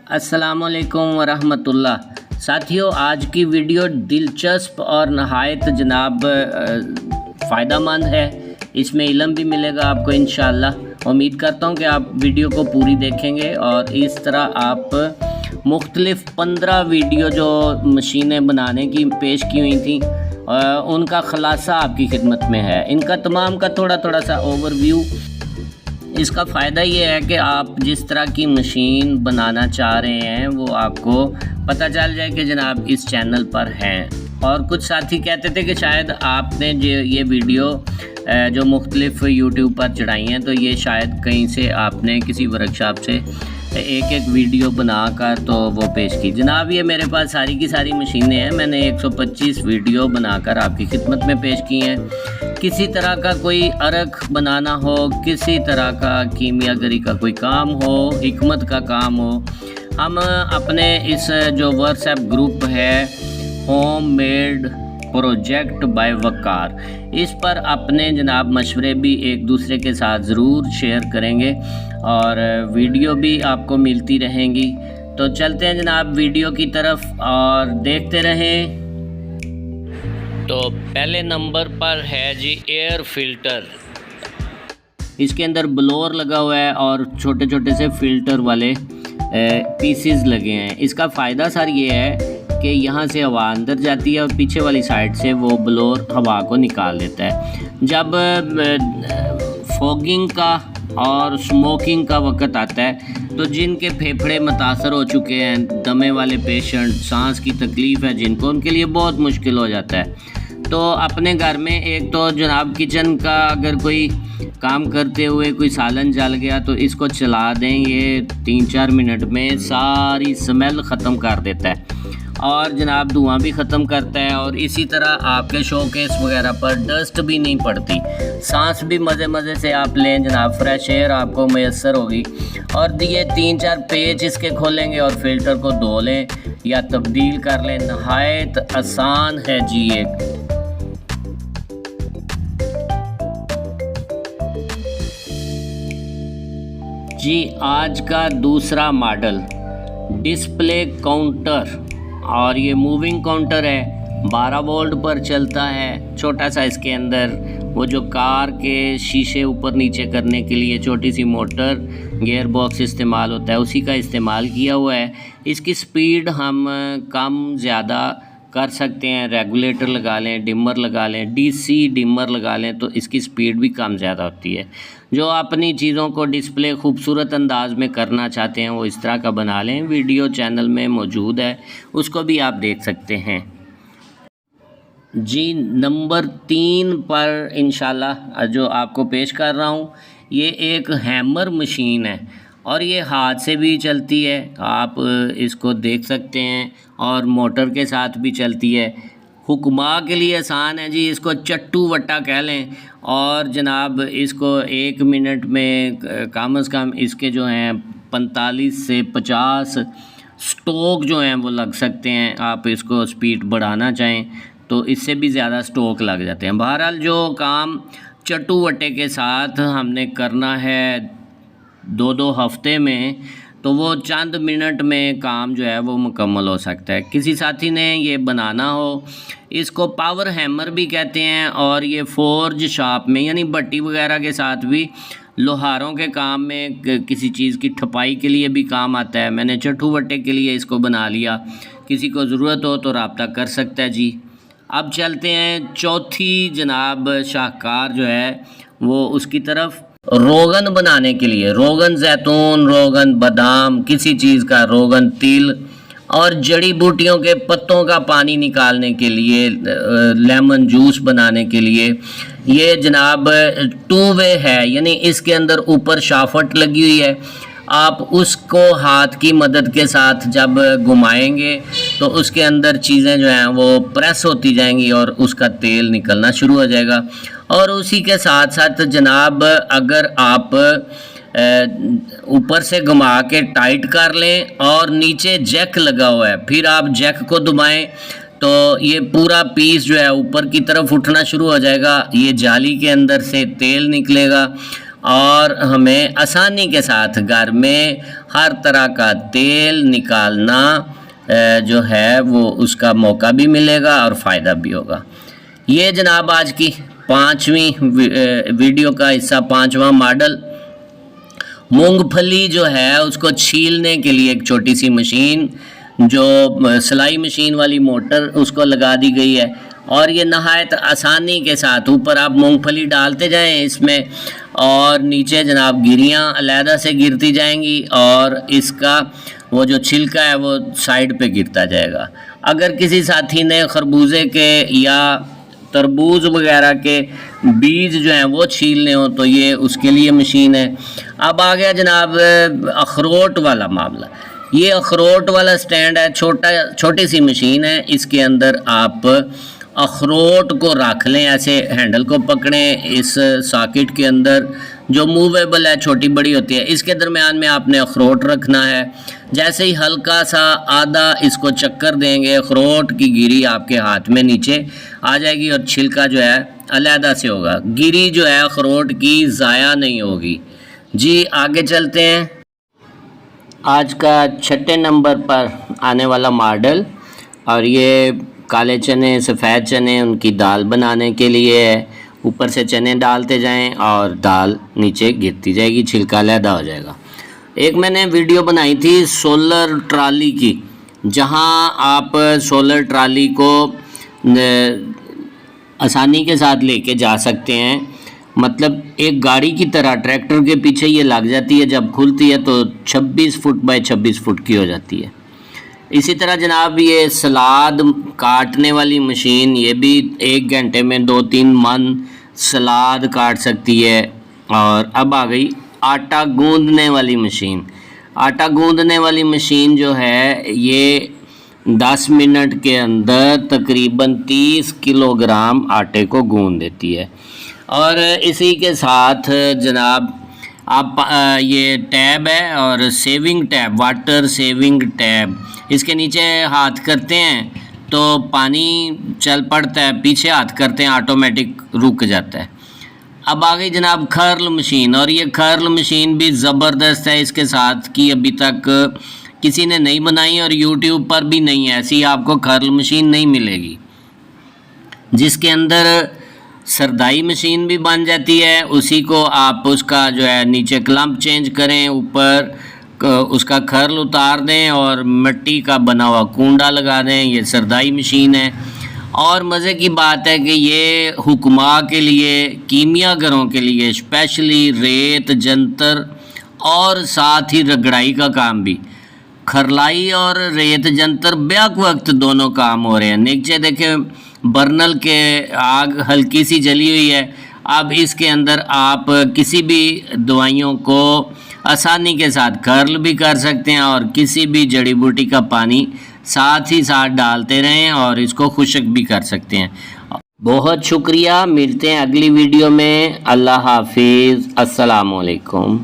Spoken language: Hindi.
अस्सलामुअलैकुम वरहमतुल्लाह। साथियों, आज की वीडियो दिलचस्प और नहायत जनाब फ़ायदामंद है। इसमें इल्म भी मिलेगा आपको इंशाअल्लाह। उम्मीद करता हूँ कि आप वीडियो को पूरी देखेंगे और इस तरह आप मुख्तलिफ़ 15 वीडियो जो मशीनें बनाने की पेश की हुई थी उनका ख़ुलासा आपकी खिदमत में है। इनका तमाम का थोड़ा थोड़ा सा ओवरव्यू। इसका फ़ायदा ये है कि आप जिस तरह की मशीन बनाना चाह रहे हैं वो आपको पता चल जाए कि जनाब इस चैनल पर हैं। और कुछ साथी कहते थे कि शायद आपने जो ये वीडियो जो मुख्तलिफ़ यूट्यूब पर चढ़ाई हैं तो ये शायद कहीं से आपने किसी वर्कशॉप से एक एक वीडियो बनाकर तो वो पेश की। जनाब ये मेरे पास सारी की सारी मशीनें हैं। मैंने 125 वीडियो बनाकर आपकी खिदमत में पेश की हैं। किसी तरह का कोई अर्क बनाना हो, किसी तरह का कीमियागरी का कोई काम हो, हिकमत का काम हो, हम अपने इस जो व्हाट्सएप ग्रुप है होम मेड प्रोजेक्ट बाय वकार, इस पर अपने जनाब मशवरे भी एक दूसरे के साथ ज़रूर शेयर करेंगे और वीडियो भी आपको मिलती रहेंगी। तो चलते हैं जनाब वीडियो की तरफ और देखते रहें। तो पहले नंबर पर है जी एयर फिल्टर। इसके अंदर ब्लोअर लगा हुआ है और छोटे छोटे से फ़िल्टर वाले पीसेस लगे हैं। इसका फ़ायदा सर ये है कि यहाँ से हवा अंदर जाती है और पीछे वाली साइड से वो ब्लोअर हवा को निकाल देता है। जब फॉगिंग का और स्मोकिंग का वक्त आता है तो जिनके फेफड़े मुतासर हो चुके हैं, दमे वाले पेशेंट, सांस की तकलीफ़ है जिनको, उनके लिए बहुत मुश्किल हो जाता है। तो अपने घर में एक तो जनाब किचन का अगर कोई काम करते हुए कोई सालन जल गया तो इसको चला दें, ये 3-4 मिनट में सारी स्मेल ख़त्म कर देता है और जनाब धुआं भी ख़त्म करता है। और इसी तरह आपके शोकेस वगैरह पर डस्ट भी नहीं पड़ती, सांस भी मज़े मज़े से आप लें जनाब, फ्रेश एयर आपको मैसर होगी। और ये 3-4 पेज इसके खोलेंगे और फ़िल्टर को धो लें या तब्दील कर लें। नहायत आसान है जी एक। जी आज का दूसरा मॉडल डिस्प्ले काउंटर, और ये मूविंग काउंटर है, 12 वोल्ट पर चलता है। छोटा सा इसके अंदर वो जो कार के शीशे ऊपर नीचे करने के लिए छोटी सी मोटर गियर बॉक्स इस्तेमाल होता है, उसी का इस्तेमाल किया हुआ है। इसकी स्पीड हम कम ज़्यादा कर सकते हैं, रेगुलेटर लगा लें, डिमर लगा लें, डीसी डिमर लगा लें तो इसकी स्पीड भी कम ज़्यादा होती है। जो अपनी चीज़ों को डिस्प्ले खूबसूरत अंदाज में करना चाहते हैं वो इस तरह का बना लें। वीडियो चैनल में मौजूद है, उसको भी आप देख सकते हैं। जी नंबर 3 पर इंशाल्लाह जो आपको पेश कर रहा हूँ ये एक हैमर मशीन है और ये हाथ से भी चलती है, आप इसको देख सकते हैं, और मोटर के साथ भी चलती है। हुक्मा के लिए आसान है जी, इसको चट्टू वट्टा कह लें। और जनाब इसको 1 मिनट में कम से कम इसके जो हैं 45 से 50 स्ट्रोक जो हैं वो लग सकते हैं। आप इसको स्पीड बढ़ाना चाहें तो इससे भी ज़्यादा स्ट्रोक लग जाते हैं। बहरहाल जो काम चट्टू वट्टे के साथ हमने करना है 2-2 हफ्ते में, तो वो चंद मिनट में काम जो है वो मुकम्मल हो सकता है। किसी साथी ने ये बनाना हो, इसको पावर हैमर भी कहते हैं और ये फोर्ज शॉप में यानी भट्टी वगैरह के साथ भी लोहारों के काम में, किसी चीज़ की ठपाई के लिए भी काम आता है। मैंने चट्टू वट्टे के लिए इसको बना लिया, किसी को ज़रूरत हो तो रब्ता कर सकता है जी। अब चलते हैं चौथी जनाब शाहकार जो है वो उसकी तरफ। रोगन बनाने के लिए, रोगन जैतून, रोगन बादाम, किसी चीज़ का रोगन तिल और जड़ी बूटियों के पत्तों का पानी निकालने के लिए, लेमन जूस बनाने के लिए ये जनाब 2 वे है, यानी इसके अंदर ऊपर शाफट लगी हुई है। आप उसको हाथ की मदद के साथ जब घुमाएंगे तो उसके अंदर चीज़ें जो हैं वो प्रेस होती जाएंगी और उसका तेल निकलना शुरू हो जाएगा। और उसी के साथ साथ जनाब अगर आप ऊपर से घुमा के टाइट कर लें और नीचे जैक लगा हुआ है, फिर आप जैक को दबाएं तो ये पूरा पीस जो है ऊपर की तरफ उठना शुरू हो जाएगा। ये जाली के अंदर से तेल निकलेगा और हमें आसानी के साथ घर में हर तरह का तेल निकालना जो है वो उसका मौका भी मिलेगा और फ़ायदा भी होगा। ये जनाब आज की 5वीं वीडियो का हिस्सा, 5वां मॉडल। मूंगफली जो है उसको छीलने के लिए एक छोटी सी मशीन, जो सिलाई मशीन वाली मोटर उसको लगा दी गई है और ये नहायत आसानी के साथ ऊपर आप मूंगफली डालते जाएं इसमें और नीचे जनाब गिरियाँ अलहदा से गिरती जाएंगी और इसका वो जो छिलका है वो साइड पे गिरता जाएगा। अगर किसी साथी ने खरबूजे के या तरबूज वगैरह के बीज जो हैं वो छीलने हो तो ये उसके लिए मशीन है। अब आ गया जनाब अखरोट वाला मामला। ये अखरोट वाला स्टैंड है, छोटी सी मशीन है। इसके अंदर आप अखरोट को रख लें, ऐसे हैंडल को पकड़ें इस सॉकेट के अंदर जो मूवेबल है, छोटी बड़ी होती है, इसके दरमियान में आपने अखरोट रखना है। जैसे ही हल्का सा आधा इसको चक्कर देंगे, अखरोट की गिरी आपके हाथ में नीचे आ जाएगी और छिलका जो है अलहदा से होगा। गिरी जो है अखरोट की ज़ाया नहीं होगी। जी आगे चलते हैं। आज का 6 नंबर पर आने वाला मॉडल, और ये काले चने, सफ़ेद चने उनकी दाल बनाने के लिए है। ऊपर से चने डालते जाएं और दाल नीचे गिरती जाएगी, छिलका अलहदा हो जाएगा। एक मैंने वीडियो बनाई थी सोलर ट्राली की, जहां आप सोलर ट्राली को आसानी के साथ लेके जा सकते हैं। मतलब एक गाड़ी की तरह ट्रैक्टर के पीछे ये लग जाती है, जब खुलती है तो 26 फुट बाय 26 फुट की हो जाती है। इसी तरह जनाब ये सलाद काटने वाली मशीन, ये भी 1 घंटे में 2-3 मन सलाद काट सकती है। और अब आ गई आटा गूंदने वाली मशीन। आटा गूंदने वाली मशीन जो है ये 10 मिनट के अंदर तकरीबन 30 किलोग्राम आटे को गूंद देती है। और इसी के साथ जनाब आप ये टैब है और saving tab, water saving tab, इसके नीचे हाथ करते हैं तो पानी चल पड़ता है, पीछे हाथ करते हैं ऑटोमेटिक रुक जाता है। अब आ गई जनाब खर्ल मशीन, और ये खर्ल मशीन भी ज़बरदस्त है। इसके साथ की अभी तक किसी ने नहीं बनाई और यूट्यूब पर भी नहीं है, ऐसी आपको खर्ल मशीन नहीं मिलेगी। जिसके अंदर सरदाई मशीन भी बन जाती है, उसी को आप उसका जो है नीचे क्लम्प चेंज करें, ऊपर उसका खर्ल उतार दें और मिट्टी का बना हुआ कूंडा लगा दें। ये सरदाई मशीन है। और मज़े की बात है कि ये हुक्मा के लिए, कीमियागरों के लिए स्पेशली रेत जंतर और साथ ही रगड़ाई का काम भी, खरलाई और रेत जंतर ब्याक वक्त दोनों काम हो रहे हैं। नीचे देखें बर्नल के आग हल्की सी जली हुई है। अब इसके अंदर आप किसी भी दवाइयों को आसानी के साथ कर्ल भी कर सकते हैं और किसी भी जड़ी बूटी का पानी साथ ही साथ डालते रहें और इसको खुश्क भी कर सकते हैं। बहुत शुक्रिया, मिलते हैं अगली वीडियो में। अल्लाह हाफिज़, अस्सलाम वालेकुम।